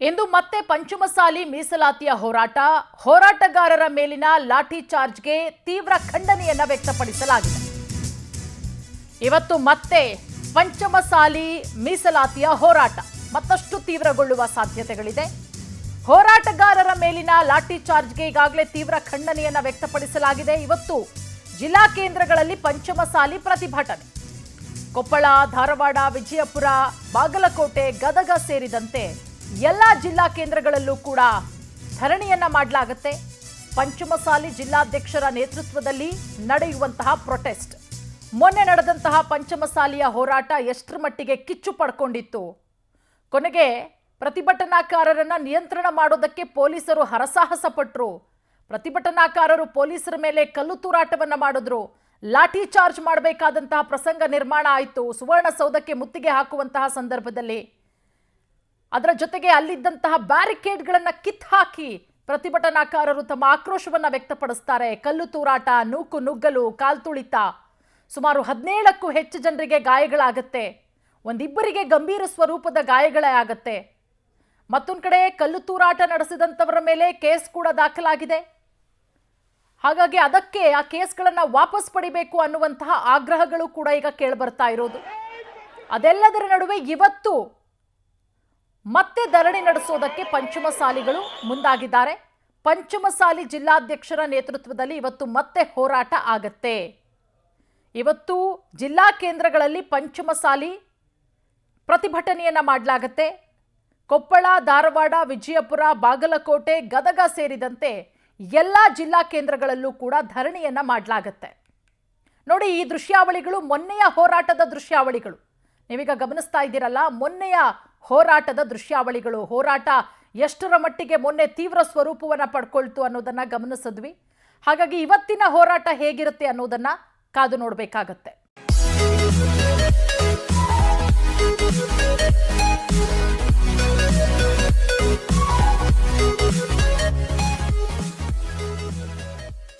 ಇಂದು ಮತ್ತೆ ಪಂಚಮಸಾಲಿ ಮೀಸಲಾತಿಯ ಹೋರಾಟಗಾರರ ಮೇಲಿನ ಲಾಠಿ ಚಾರ್ಜ್ಗೆ ತೀವ್ರ ಖಂಡನೆಯನ್ನ ವ್ಯಕ್ತಪಡಿಸಲಾಗಿದೆ. ಇವತ್ತು ಮತ್ತೆ ಪಂಚಮಸಾಲಿ ಮೀಸಲಾತಿಯ ಹೋರಾಟ ಮತ್ತಷ್ಟು ತೀವ್ರಗೊಳ್ಳುವ ಸಾಧ್ಯತೆಗಳಿದೆ. ಹೋರಾಟಗಾರರ ಮೇಲಿನ ಲಾಠಿ ಚಾರ್ಜ್ಗೆ ಈಗಾಗಲೇ ತೀವ್ರ ಖಂಡನೆಯನ್ನ ವ್ಯಕ್ತಪಡಿಸಲಾಗಿದೆ. ಇವತ್ತು ಜಿಲ್ಲಾ ಕೇಂದ್ರಗಳಲ್ಲಿ ಪಂಚಮಸಾಲಿ ಪ್ರತಿಭಟನೆ. ಕೊಪ್ಪಳ, ಧಾರವಾಡ, ವಿಜಯಪುರ, ಬಾಗಲಕೋಟೆ, ಗದಗ ಸೇರಿದಂತೆ ಎಲ್ಲ ಜಿಲ್ಲಾ ಕೇಂದ್ರಗಳಲ್ಲೂ ಕೂಡ ಧರಣಿಯನ್ನ ಮಾಡಲಾಗುತ್ತೆ. ಪಂಚಮಸಾಲಿ ಜಿಲ್ಲಾಧ್ಯಕ್ಷರ ನೇತೃತ್ವದಲ್ಲಿ ನಡೆಯುವಂತಹ ಪ್ರೊಟೆಸ್ಟ್. ಮೊನ್ನೆ ನಡೆದಂತಹ ಪಂಚಮಸಾಲಿಯ ಹೋರಾಟ ಎಷ್ಟರ ಮಟ್ಟಿಗೆ ಕಿಚ್ಚು ಪಡ್ಕೊಂಡಿತ್ತು. ಕೊನೆಗೆ ಪ್ರತಿಭಟನಾಕಾರರನ್ನ ನಿಯಂತ್ರಣ ಮಾಡೋದಕ್ಕೆ ಪೊಲೀಸರು ಹರಸಾಹಸ ಪಟ್ಟರು. ಪ್ರತಿಭಟನಾಕಾರರು ಪೊಲೀಸರ ಮೇಲೆ ಕಲ್ಲು ತೂರಾಟವನ್ನ ಮಾಡಿದ್ರು. ಲಾಠಿ ಚಾರ್ಜ್ ಮಾಡಬೇಕಾದಂತಹ ಪ್ರಸಂಗ ನಿರ್ಮಾಣ ಆಯಿತು. ಸುವರ್ಣಸೌಧಕ್ಕೆ ಮುತ್ತಿಗೆ ಹಾಕುವಂತಹ ಸಂದರ್ಭದಲ್ಲಿ ಅದರ ಜೊತೆಗೆ ಅಲ್ಲಿದ್ದಂತಹ ಬ್ಯಾರಿಕೇಡ್ಗಳನ್ನು ಕಿತ್ತು ಹಾಕಿ ಪ್ರತಿಭಟನಾಕಾರರು ತಮ್ಮ ಆಕ್ರೋಶವನ್ನು ವ್ಯಕ್ತಪಡಿಸ್ತಾರೆ. ಕಲ್ಲು ತೂರಾಟ, ನೂಕು ನುಗ್ಗಲು, ಕಾಲ್ತುಳಿತ, ಸುಮಾರು 17ಕ್ಕೂ ಹೆಚ್ಚು ಜನರಿಗೆ ಗಾಯಗಳಾಗತ್ತೆ. ಒಂದಿಬ್ಬರಿಗೆ ಗಂಭೀರ ಸ್ವರೂಪದ ಗಾಯಗಳೇ ಆಗತ್ತೆ. ಮತ್ತೊಂದು ಕಡೆ ಕಲ್ಲು ತೂರಾಟ ನಡೆಸಿದಂಥವರ ಮೇಲೆ ಕೇಸ್ ಕೂಡ ದಾಖಲಾಗಿದೆ. ಹಾಗಾಗಿ ಅದಕ್ಕೆ ಆ ಕೇಸ್ಗಳನ್ನು ವಾಪಸ್ ಪಡಿಬೇಕು ಅನ್ನುವಂತಹ ಆಗ್ರಹಗಳು ಕೂಡ ಈಗ ಕೇಳಿಬರ್ತಾ ಇರೋದು. ಅದೆಲ್ಲದರ ನಡುವೆ ಇವತ್ತು ಮತ್ತೆ ಧರಣಿ ನಡೆಸೋದಕ್ಕೆ ಪಂಚಮಸಾಲಿಗಳು ಮುಂದಾಗಿದ್ದಾರೆ. ಪಂಚಮಸಾಲಿ ಜಿಲ್ಲಾಧ್ಯಕ್ಷರ ನೇತೃತ್ವದಲ್ಲಿ ಇವತ್ತು ಮತ್ತೆ ಹೋರಾಟ ಆಗತ್ತೆ. ಇವತ್ತು ಜಿಲ್ಲಾ ಕೇಂದ್ರಗಳಲ್ಲಿ ಪಂಚಮಸಾಲಿ ಪ್ರತಿಭಟನೆಯನ್ನ ಮಾಡಲಾಗತ್ತೆ. ಕೊಪ್ಪಳ, ಧಾರವಾಡ, ವಿಜಯಪುರ, ಬಾಗಲಕೋಟೆ, ಗದಗ ಸೇರಿದಂತೆ ಎಲ್ಲ ಜಿಲ್ಲಾ ಕೇಂದ್ರಗಳಲ್ಲೂ ಕೂಡ ಧರಣಿಯನ್ನ ಮಾಡಲಾಗತ್ತೆ. ನೋಡಿ, ಈ ದೃಶ್ಯಾವಳಿಗಳು ಮೊನ್ನೆಯ ಹೋರಾಟದ ದೃಶ್ಯಾವಳಿಗಳು. ನೀವೀಗ ಗಮನಿಸ್ತಾ ಇದ್ದೀರಲ್ಲ, ಮೊನ್ನೆಯ ಹೋರಾಟದ ದೃಶ್ಯಾವಳಿಗಳು. ಹೋರಾಟ ಎಷ್ಟರ ಮಟ್ಟಿಗೆ ಮೊನ್ನೆ ತೀವ್ರ ಸ್ವರೂಪವನ್ನು ಪಡ್ಕೊಳ್ತು ಅನ್ನೋದನ್ನ ಗಮನಿಸಿದ್ವಿ. ಹಾಗಾಗಿ ಇವತ್ತಿನ ಹೋರಾಟ ಹೇಗಿರುತ್ತೆ ಅನ್ನೋದನ್ನ ಕಾದು ನೋಡಬೇಕಾಗತ್ತೆ.